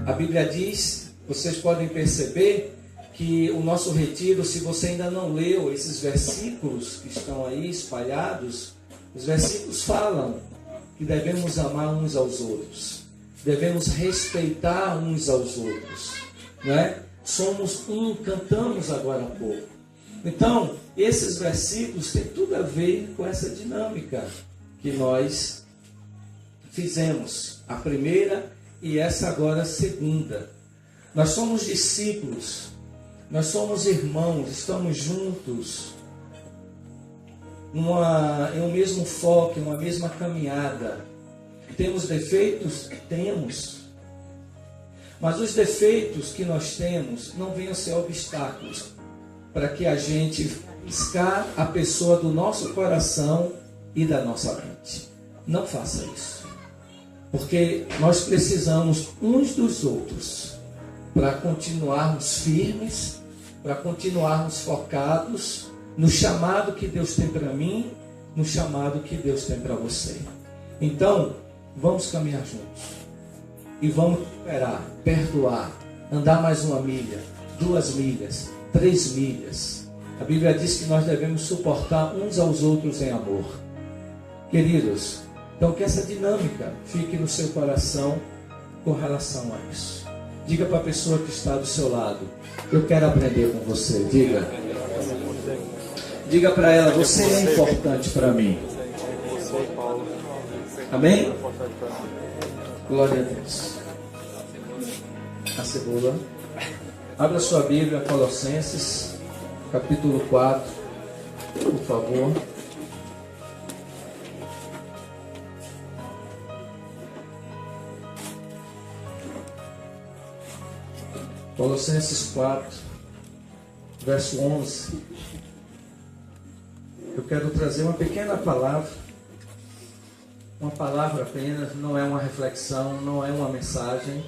A Bíblia diz, vocês podem perceber que o nosso retiro, se você ainda não leu esses versículos que estão aí espalhados, os versículos falam que devemos amar uns aos outros, devemos respeitar uns aos outros, não é? Somos um, cantamos agora há pouco. Então, esses versículos têm tudo a ver com essa dinâmica que nós fizemos, a primeira e essa agora a segunda. Nós somos discípulos, nós somos irmãos, estamos juntos em um mesmo foco, em uma mesma caminhada. Temos defeitos? Temos. Mas os defeitos que nós temos não venham ser obstáculos para que a gente riscar a pessoa do nosso coração e da nossa mente. Não faça isso. Porque nós precisamos uns dos outros para continuarmos firmes, para continuarmos focados no chamado que Deus tem para mim, no chamado que Deus tem para você. Então, vamos caminhar juntos. E vamos esperar, perdoar, andar mais 1 milha, 2 milhas, 3 milhas. A Bíblia diz que nós devemos suportar uns aos outros em amor. Queridos, então que essa dinâmica fique no seu coração com relação a isso. Diga para a pessoa que está do seu lado: eu quero aprender com você. Diga para ela: você é importante para mim. Amém? Glória a Deus. A cebola. Abra sua Bíblia, Colossenses, capítulo 4, por favor. Colossenses 4, verso 11. Eu quero trazer uma pequena palavra. Uma palavra apenas, não é uma reflexão, não é uma mensagem.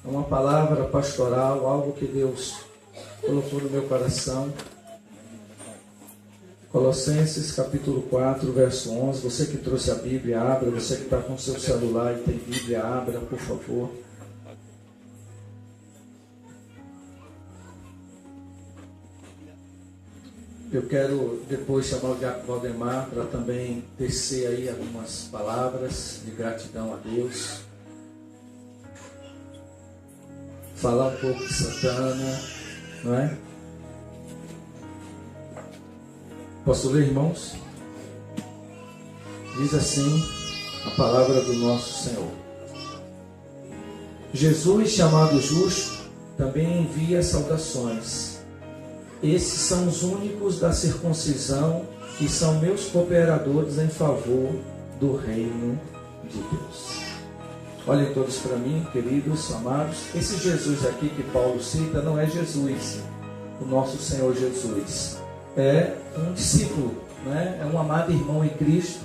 É uma palavra pastoral, algo que Deus colocou no meu coração. Colossenses capítulo 4, verso 11. Você que trouxe a Bíblia, abra. Você que está com o seu celular e tem Bíblia, abra, por favor. Eu quero depois chamar o Diácono Valdemar para também tecer aí algumas palavras de gratidão a Deus. Falar um pouco de Santana, não é? Posso ler, irmãos? Diz assim a palavra do nosso Senhor. Jesus, chamado justo, também envia saudações. Esses são os únicos da circuncisão que são meus cooperadores em favor do reino de Deus. Olhem todos para mim, queridos, amados. Esse Jesus aqui que Paulo cita não é Jesus, o nosso Senhor Jesus. É um discípulo, né? É um amado irmão em Cristo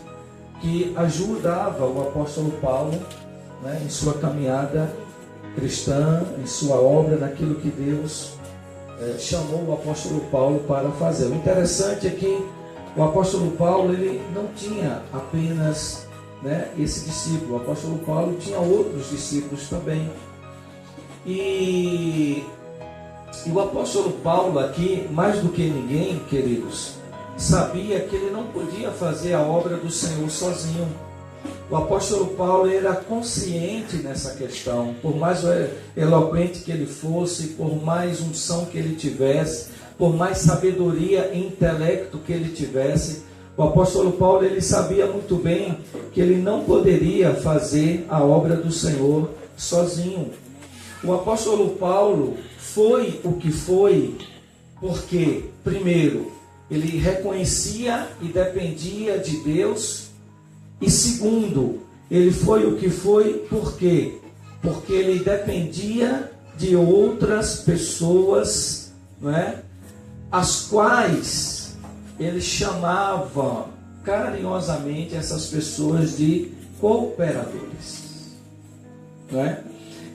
que ajudava o apóstolo Paulo, né, em sua caminhada cristã, em sua obra, naquilo que Deus chamou o apóstolo Paulo para fazer. O interessante é que o apóstolo Paulo ele não tinha apenas, né, esse discípulo. O apóstolo Paulo tinha outros discípulos também. E o apóstolo Paulo aqui, mais do que ninguém, queridos, sabia que ele não podia fazer a obra do Senhor sozinho. O apóstolo Paulo era consciente nessa questão. Por mais eloquente que ele fosse, por mais unção que ele tivesse, por mais sabedoria e intelecto que ele tivesse, o apóstolo Paulo ele sabia muito bem que ele não poderia fazer a obra do Senhor sozinho. O apóstolo Paulo foi o que foi porque, primeiro, ele reconhecia e dependia de Deus. E segundo, ele foi o que foi por quê? Porque ele dependia de outras pessoas, não é? As quais ele chamava carinhosamente essas pessoas de cooperadores, não é?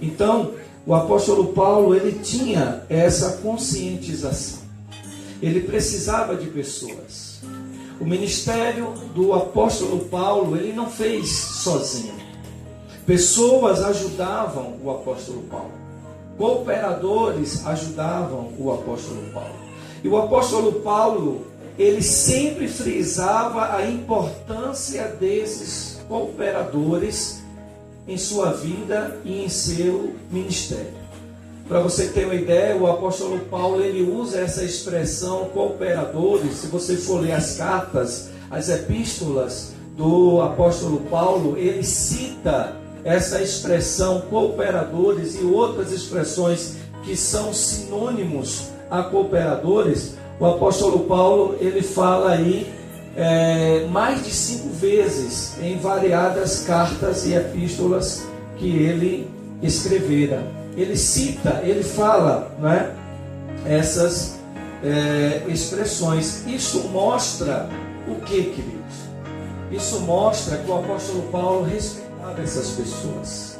Então, o apóstolo Paulo, ele tinha essa conscientização. Ele precisava de pessoas. O ministério do apóstolo Paulo, ele não fez sozinho. Pessoas ajudavam o apóstolo Paulo. Cooperadores ajudavam o apóstolo Paulo. E o apóstolo Paulo, ele sempre frisava a importância desses cooperadores em sua vida e em seu ministério. Para você ter uma ideia, o apóstolo Paulo, ele usa essa expressão cooperadores. Se você for ler as cartas, as epístolas do apóstolo Paulo, ele cita essa expressão cooperadores e outras expressões que são sinônimos a cooperadores. O apóstolo Paulo, ele fala aí mais de 5 vezes em variadas cartas e epístolas que ele escrevera. Ele cita, ele fala, né, essas expressões. Isso mostra o que, queridos? Isso mostra que o apóstolo Paulo respeitava essas pessoas.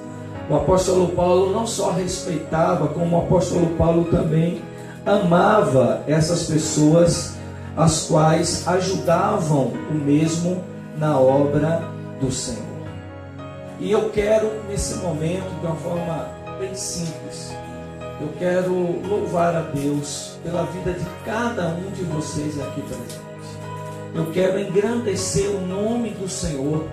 O apóstolo Paulo não só respeitava, como o apóstolo Paulo também amava essas pessoas, as quais ajudavam o mesmo na obra do Senhor. E eu quero, nesse momento, de uma forma bem simples, eu quero louvar a Deus pela vida de cada um de vocês aqui presentes. Eu quero engrandecer o nome do Senhor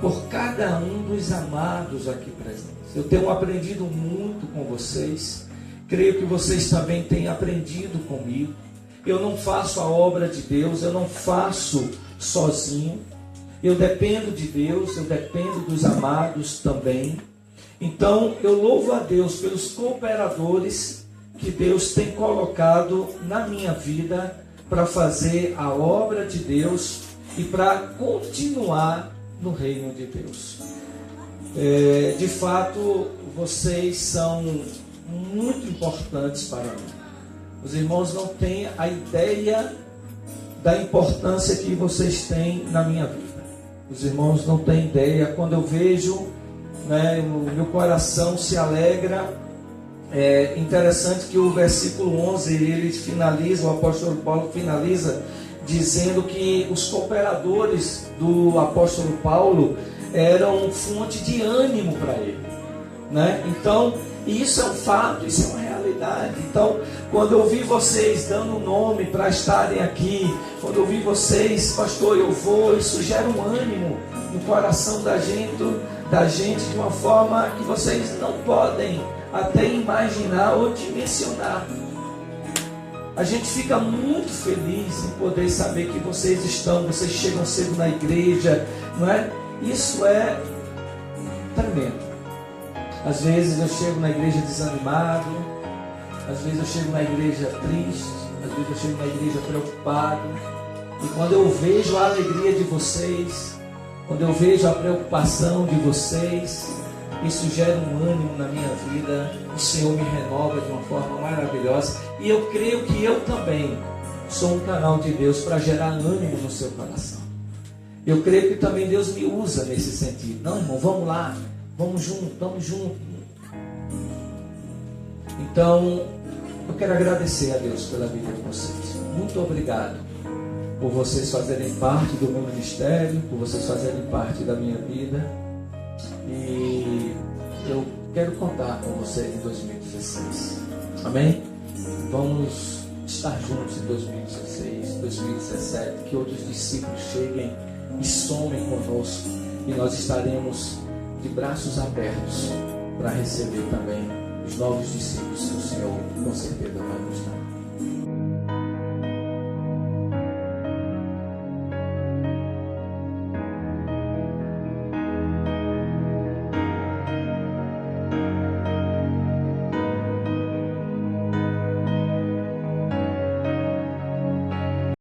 por cada um dos amados aqui presentes. Eu tenho aprendido muito com vocês. Creio que vocês também têm aprendido comigo. Eu não faço a obra de Deus, eu não faço sozinho. Eu dependo de Deus, eu dependo dos amados também. Então, eu louvo a Deus pelos cooperadores que Deus tem colocado na minha vida para fazer a obra de Deus e para continuar no reino de Deus. De fato, vocês são muito importantes para mim. Os irmãos não têm a ideia da importância que vocês têm na minha vida. Os irmãos não têm ideia. Quando eu vejo, o meu coração se alegra. É interessante que o versículo 11, ele finaliza, o apóstolo Paulo finaliza dizendo que os cooperadores do apóstolo Paulo eram fonte de ânimo para ele, né? Então, isso é um fato, isso é uma realidade. Então, quando eu vi vocês dando nome para estarem aqui, quando eu vi vocês, pastor, eu vou, isso gera um ânimo no coração da gente de uma forma que vocês não podem até imaginar ou dimensionar. A gente fica muito feliz em poder saber que vocês chegam cedo na igreja, não é? Isso é tremendo. Às vezes eu chego na igreja desanimado, às vezes eu chego na igreja triste, às vezes eu chego na igreja preocupado. E quando eu vejo a alegria de vocês, quando eu vejo a preocupação de vocês, isso gera um ânimo na minha vida. O Senhor me renova de uma forma maravilhosa. E eu creio que eu também sou um canal de Deus para gerar ânimo no seu coração. Eu creio que também Deus me usa nesse sentido. Não, irmão, vamos lá, vamos junto, vamos junto. Então, eu quero agradecer a Deus pela vida de vocês. Muito obrigado por vocês fazerem parte do meu ministério, por vocês fazerem parte da minha vida. E eu quero contar com vocês em 2016. Amém? Vamos estar juntos em 2016, 2017. Que outros discípulos cheguem e somem conosco. E nós estaremos de braços abertos para receber também os novos discípulos que o Senhor com certeza vai nos dar.